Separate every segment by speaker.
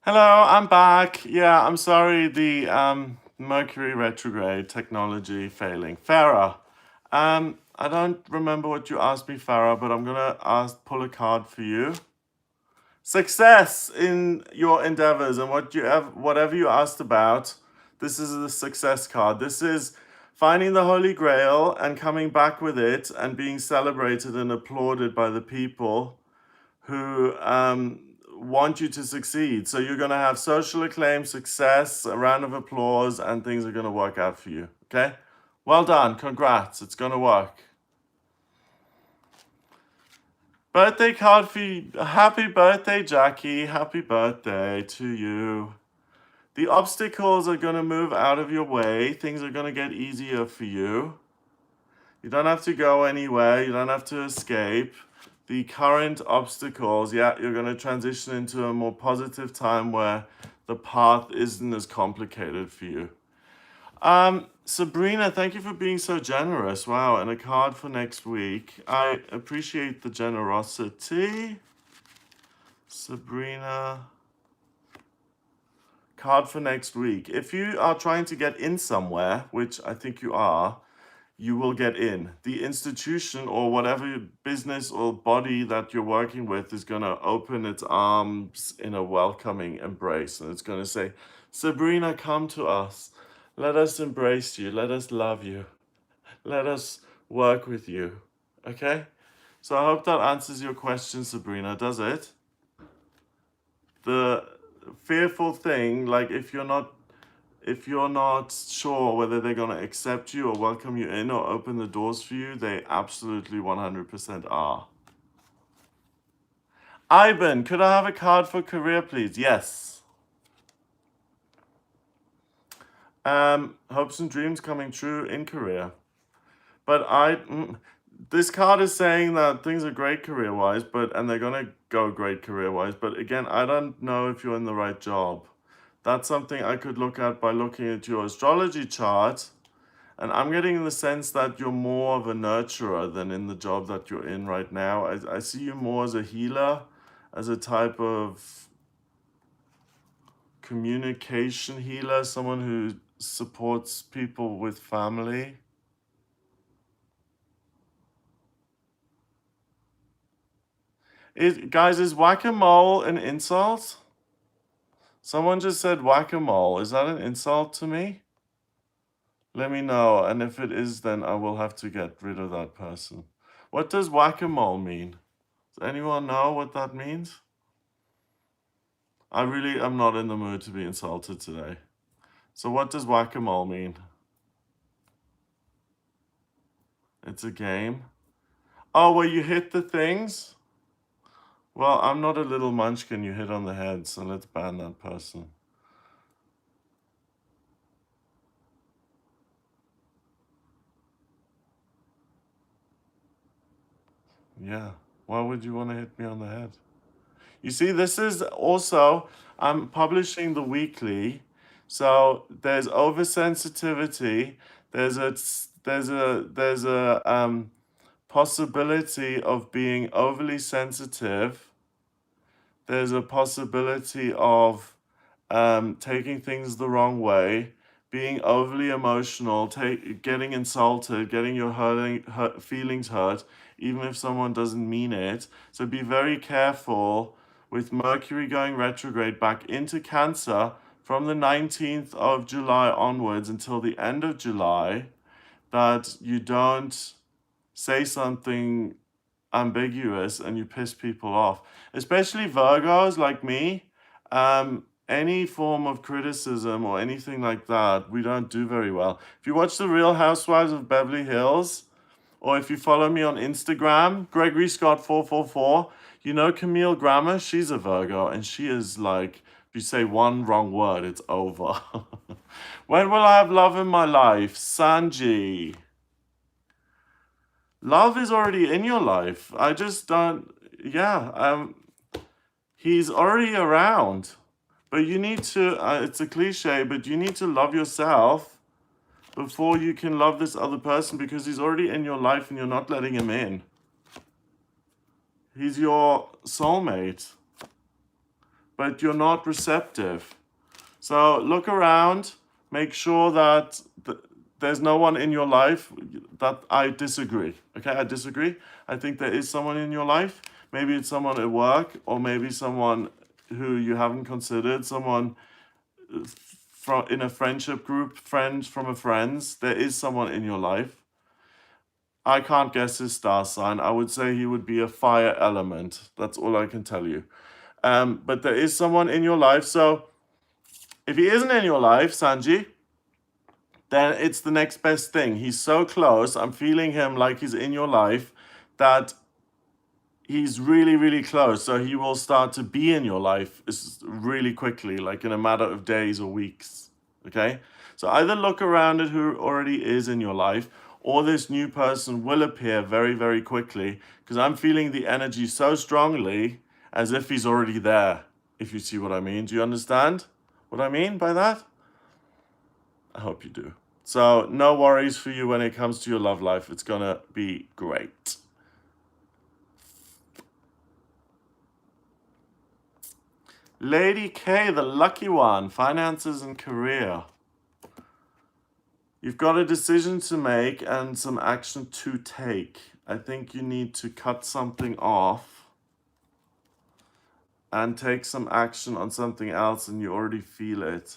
Speaker 1: Hello, I'm back. Yeah, I'm sorry, the Mercury retrograde technology failing. Farah, I don't remember what you asked me, Farah, but I'm gonna pull a card for you. Success in your endeavors and whatever you asked about. This is the success card. This is finding the Holy Grail and coming back with it and being celebrated and applauded by the people who want you to succeed. So you're going to have social acclaim, success, a round of applause, and things are going to work out for you. Okay? Well done. Congrats. It's going to work. Birthday card for you. Happy birthday, Jackie. Happy birthday to you. The obstacles are going to move out of your way. Things are going to get easier for you. You don't have to go anywhere. You don't have to escape. The current obstacles, yeah, you're going to transition into a more positive time where the path isn't as complicated for you. Sabrina, thank you for being so generous. Wow, and a card for next week. I appreciate the generosity. Sabrina, card for next week. If you are trying to get in somewhere, which I think you are, you will get in. The institution or whatever business or body that you're working with is going to open its arms in a welcoming embrace. And it's going to say, Sabrina, come to us. Let us embrace you. Let us love you. Let us work with you. Okay? So I hope that answers your question, Sabrina. Does it? The fearful thing, like if you're not sure whether they're going to accept you or welcome you in or open the doors for you, they absolutely 100% are. Ivan, could I have a card for career, please? Yes. Hopes and dreams coming true in career. But this card is saying that things are great career-wise, and they're going to go great career-wise. But again, I don't know if you're in the right job. That's something I could look at by looking at your astrology chart. And I'm getting the sense that you're more of a nurturer than in the job that you're in right now. I see you more as a healer, as a type of communication healer, someone who supports people with family. Guys, is whack-a-mole an insult? Someone just said whack-a-mole. Is that an insult to me? Let me know, and if it is, then I will have to get rid of that person. What does whack-a-mole mean? Does anyone know what that means? I really am not in the mood to be insulted today. So what does whack-a-mole mean? It's a game. Oh, where you hit the things? Well, I'm not a little munchkin you hit on the head, so let's ban that person. Yeah, why would you want to hit me on the head? You see, this is also, I'm publishing the weekly, so there's oversensitivity, there's a possibility of being overly sensitive, there's a possibility of taking things the wrong way, being overly emotional, getting insulted, getting your feelings hurt, even if someone doesn't mean it. So be very careful with Mercury going retrograde back into Cancer from the 19th of July onwards until the end of July, that you don't say something ambiguous and you piss people off, especially Virgos like me. Any form of criticism or anything like that, we don't do very well. If you watch The Real Housewives of Beverly Hills, or if you follow me on Instagram, Gregory Scott 444, you know Camille Grammer, she's a Virgo, and she is like, if you say one wrong word, it's over. When will I have love in my life? Sanji. Love is already in your life. I just don't, yeah, he's already around. But you need to, it's a cliche, but you need to love yourself before you can love this other person, because he's already in your life and you're not letting him in. He's your soulmate. but you're not receptive. So look around, make sure that there's no one in your life that I disagree. Okay, I disagree. I think there is someone in your life. Maybe it's someone at work, or maybe someone who you haven't considered, someone from in a friendship group, friends from a friends. There is someone in your life. I can't guess his star sign. I would say he would be a fire element. That's all I can tell you. But there is someone in your life. So if he isn't in your life, Sanji, then it's the next best thing. He's so close. I'm feeling him like he's in your life, that he's really, really close. So he will start to be in your life really quickly, like in a matter of days or weeks. Okay? So either look around at who already is in your life, or this new person will appear very, very quickly, because I'm feeling the energy so strongly as if he's already there, if you see what I mean. Do you understand what I mean by that? I hope you do. So no worries for you when it comes to your love life. It's gonna be great. Lady K, the lucky one, finances and career. You've got a decision to make and some action to take. I think you need to cut something off and take some action on something else, and you already feel it.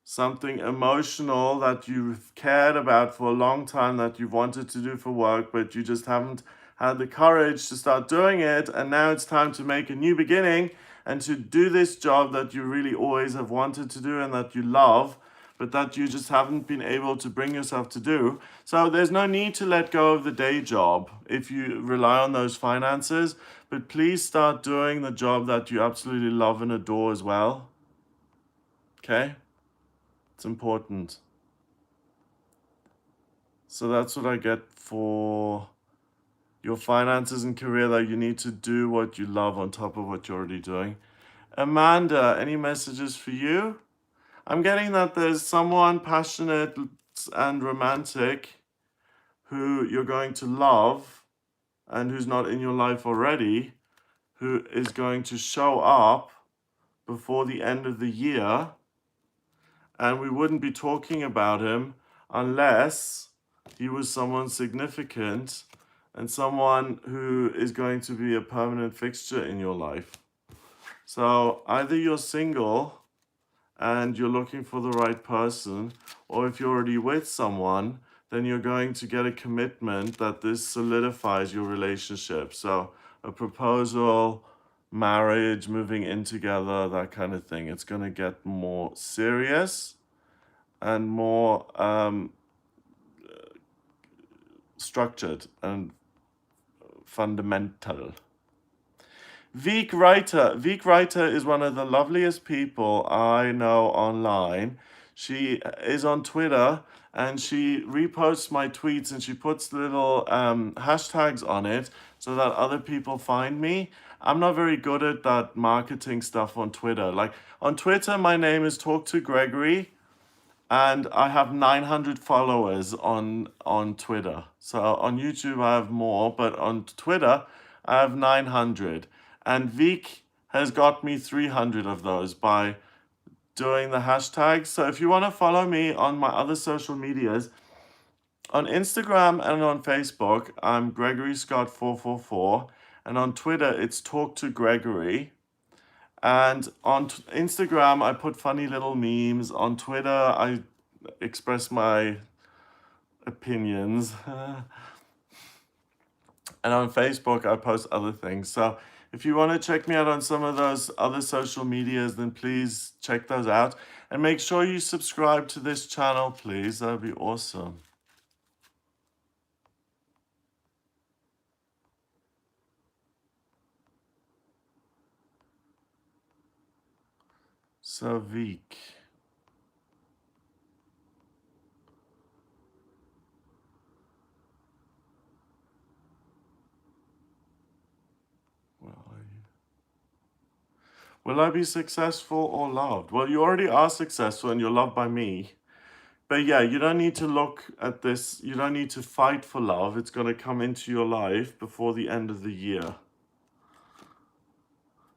Speaker 1: Something emotional that you've cared about for a long time, that you've wanted to do for work, but you just haven't had the courage to start doing it. And now it's time to make a new beginning and to do this job that you really always have wanted to do and that you love, but that you just haven't been able to bring yourself to do. So there's no need to let go of the day job if you rely on those finances, but please start doing the job that you absolutely love and adore as well. Okay? It's important. So that's what I get for your finances and career, that you need to do what you love on top of what you're already doing. Amanda, any messages for you? I'm getting that there's someone passionate and romantic who you're going to love and who's not in your life already, who is going to show up before the end of the year. And we wouldn't be talking about him unless he was someone significant and someone who is going to be a permanent fixture in your life. So either you're single and you're looking for the right person, or if you're already with someone, then you're going to get a commitment that this solidifies your relationship. So a proposal, marriage, moving in together, that kind of thing. It's going to get more serious and more structured and fundamental. Veek Writer is one of the loveliest people I know online. She is on Twitter and she reposts my tweets and she puts little hashtags on it so that other people find me. I'm not very good at that marketing stuff on Twitter. Like on Twitter, my name is Talk to Gregory, and I have 900 followers on Twitter. So on YouTube I have more, but on Twitter I have 900. And Veek has got me 300 of those by doing the hashtags. So if you want to follow me on my other social medias, on Instagram and on Facebook, I'm Gregory Scott 444, and on Twitter it's Talk to Gregory. And on Instagram, I put funny little memes. On Twitter, I express my opinions. And on Facebook, I post other things. So if you want to check me out on some of those other social medias, then please check those out. And make sure you subscribe to this channel, please. That would be awesome. So Veek. Where are you? Will I be successful or loved? Well, you already are successful and you're loved by me. But yeah, you don't need to look at this. You don't need to fight for love. It's going to come into your life before the end of the year.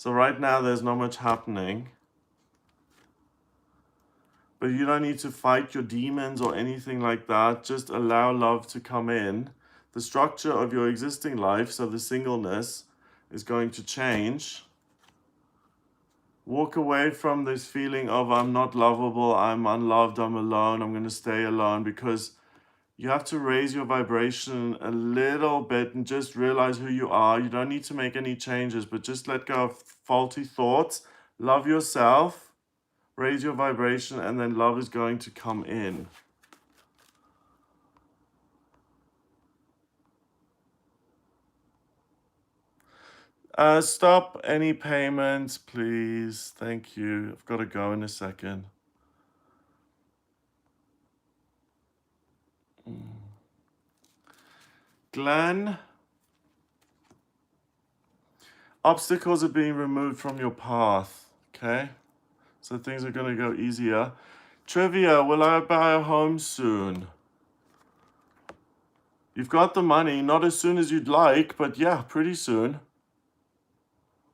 Speaker 1: So right now there's not much happening. But you don't need to fight your demons or anything like that. Just allow love to come in. The structure of your existing life, so the singleness, is going to change. Walk away from this feeling of I'm not lovable, I'm unloved, I'm alone, I'm going to stay alone, because you have to raise your vibration a little bit and just realize who you are. You don't need to make any changes, but just let go of faulty thoughts. Love yourself, raise your vibration, and then love is going to come in. Stop any payments, please. Thank you. I've got to go in a second. Glenn, obstacles are being removed from your path, okay? So things are going to go easier. Trivia, will I buy a home soon? You've got the money, not as soon as you'd like, but yeah, pretty soon.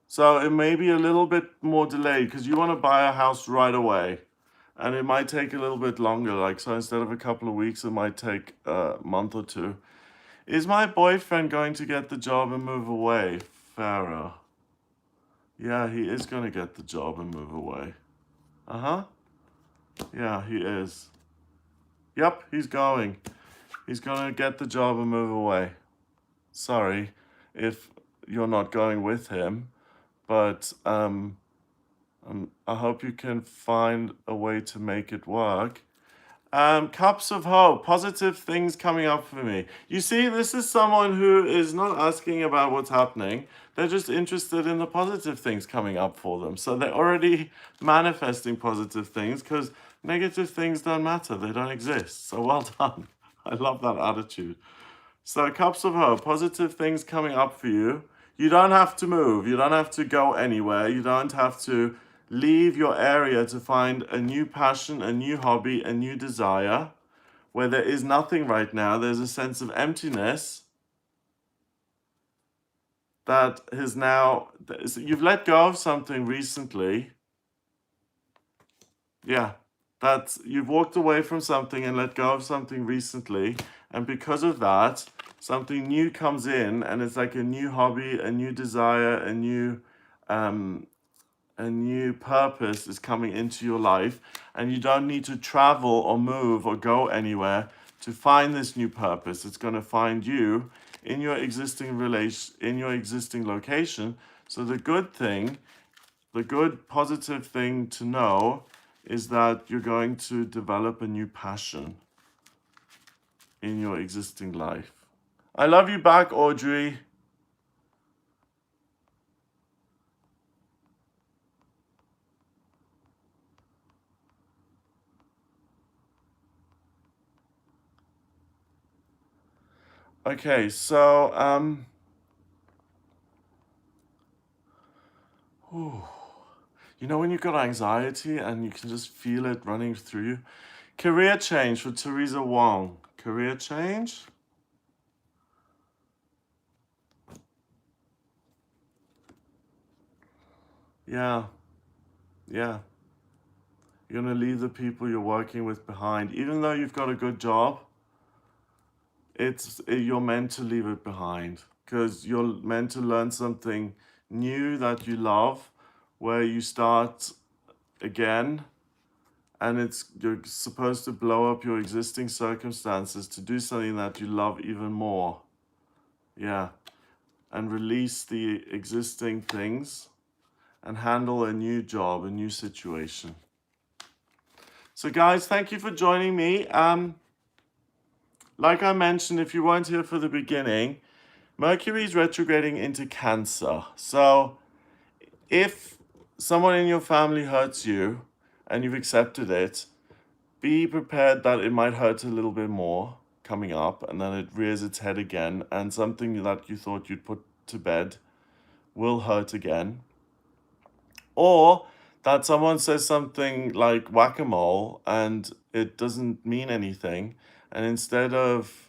Speaker 1: So it may be a little bit more delayed because you want to buy a house right away. And it might take a little bit longer. Like, so instead of a couple of weeks, it might take a month or two. Is my boyfriend going to get the job and move away? Farah. Yeah, he is going to get the job and move away. Uh-huh. Yeah, he is. Yep, he's going. He's going to get the job and move away. Sorry if you're not going with him, but I hope you can find a way to make it work. Cups of hope, positive things coming up for me. You see, this is someone who is not asking about what's happening. They're just interested in the positive things coming up for them. So they're already manifesting positive things because negative things don't matter. They don't exist. So well done. I love that attitude. So cups of hope, positive things coming up for you. You don't have to move. You don't have to go anywhere. You don't have to leave your area to find a new passion, a new hobby, a new desire. Where there is nothing right now, there's a sense of emptiness that has now, you've let go of something recently. Yeah, that's, you've walked away from something and let go of something recently. And because of that, something new comes in, and it's like a new hobby, a new desire, a new purpose is coming into your life, and you don't need to travel or move or go anywhere to find this new purpose. It's going to find you in your existing location. So the good positive thing to know is that you're going to develop a new passion in your existing life. I love you back, Audrey. Okay, so you know when you've got anxiety and you can just feel it running through you? Career change for Teresa Wong. Career change? Yeah. Yeah. You're going to leave the people you're working with behind. Even though you've got a good job, you're meant to leave it behind because you're meant to learn something new that you love, where you start again, and you're supposed to blow up your existing circumstances to do something that you love even more. Yeah. And release the existing things and handle a new job, a new situation. So guys, thank you for joining me. Like I mentioned, if you weren't here for the beginning, Mercury is retrograding into Cancer. So if someone in your family hurts you and you've accepted it, be prepared that it might hurt a little bit more coming up, and then it rears its head again, and something that you thought you'd put to bed will hurt again. Or that someone says something like whack-a-mole and it doesn't mean anything, and instead of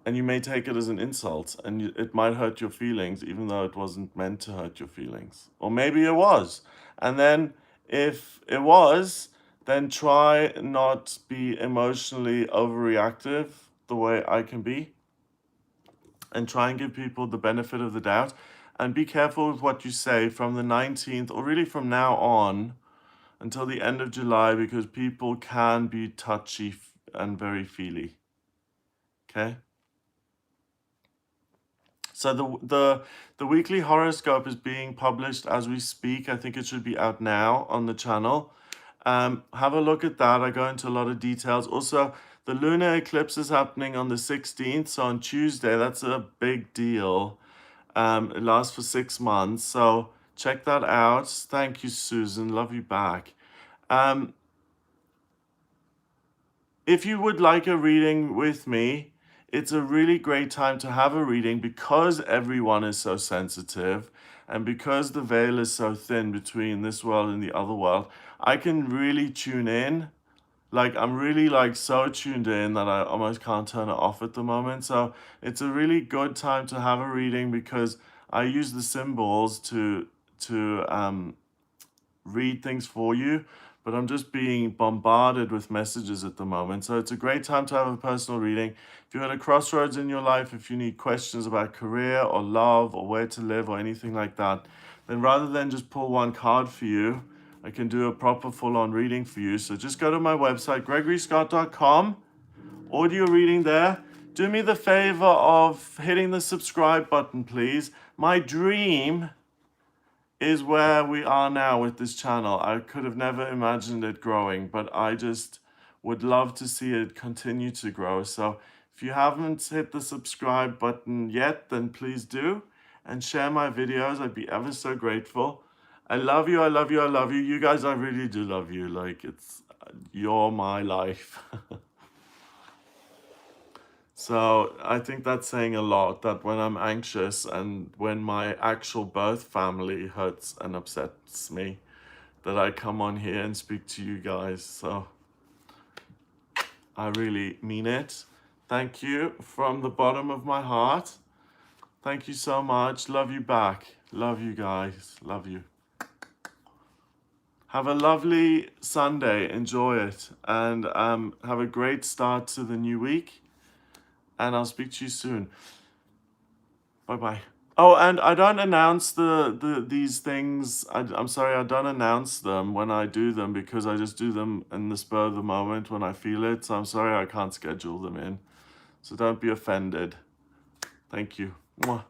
Speaker 1: and you may take it as an insult, and it might hurt your feelings, even though it wasn't meant to hurt your feelings. Or maybe it was. And then if it was, then try not be emotionally overreactive the way I can be, and try and give people the benefit of the doubt. And be careful with what you say from the 19th, or really from now on until the end of July, because people can be touchy and very feely. Okay? So the weekly horoscope is being published as we speak. I think it should be out now on the channel. Have a look at that. I go into a lot of details. Also, the lunar eclipse is happening on the 16th, so on Tuesday. That's a big deal. It lasts for 6 months, so check that out. Thank you, Susan. Love you back. If you would like a reading with me, it's a really great time to have a reading, because everyone is so sensitive and because the veil is so thin between this world and the other world. I can really tune in. Like, I'm really so tuned in that I almost can't turn it off at the moment. So it's a really good time to have a reading, because I use the symbols to read things for you, but I'm just being bombarded with messages at the moment. So it's a great time to have a personal reading. If you're at a crossroads in your life, if you need questions about career or love or where to live or anything like that, then rather than just pull one card for you, I can do a proper full-on reading for you. So just go to my website, gregoryscott.com, audio reading there. Do me the favor of hitting the subscribe button, please. My dream is where we are now with this channel. I could have never imagined it growing, but I just would love to see it continue to grow. So if you haven't hit the subscribe button yet, then please do, and share my videos. I'd be ever so grateful. I love you, I love you, I love you. You guys, I really do love you. Like, you're my life. So I think that's saying a lot, that when I'm anxious and when my actual birth family hurts and upsets me, that I come on here and speak to you guys. So I really mean it. Thank you from the bottom of my heart. Thank you so much. Love you back. Love you guys. Love you. Have a lovely Sunday. Enjoy it. And have a great start to the new week. And I'll speak to you soon. Bye-bye. Oh, and I don't announce these things. I'm sorry, I don't announce them when I do them, because I just do them in the spur of the moment when I feel it. So I'm sorry I can't schedule them in. So don't be offended. Thank you. Mwah.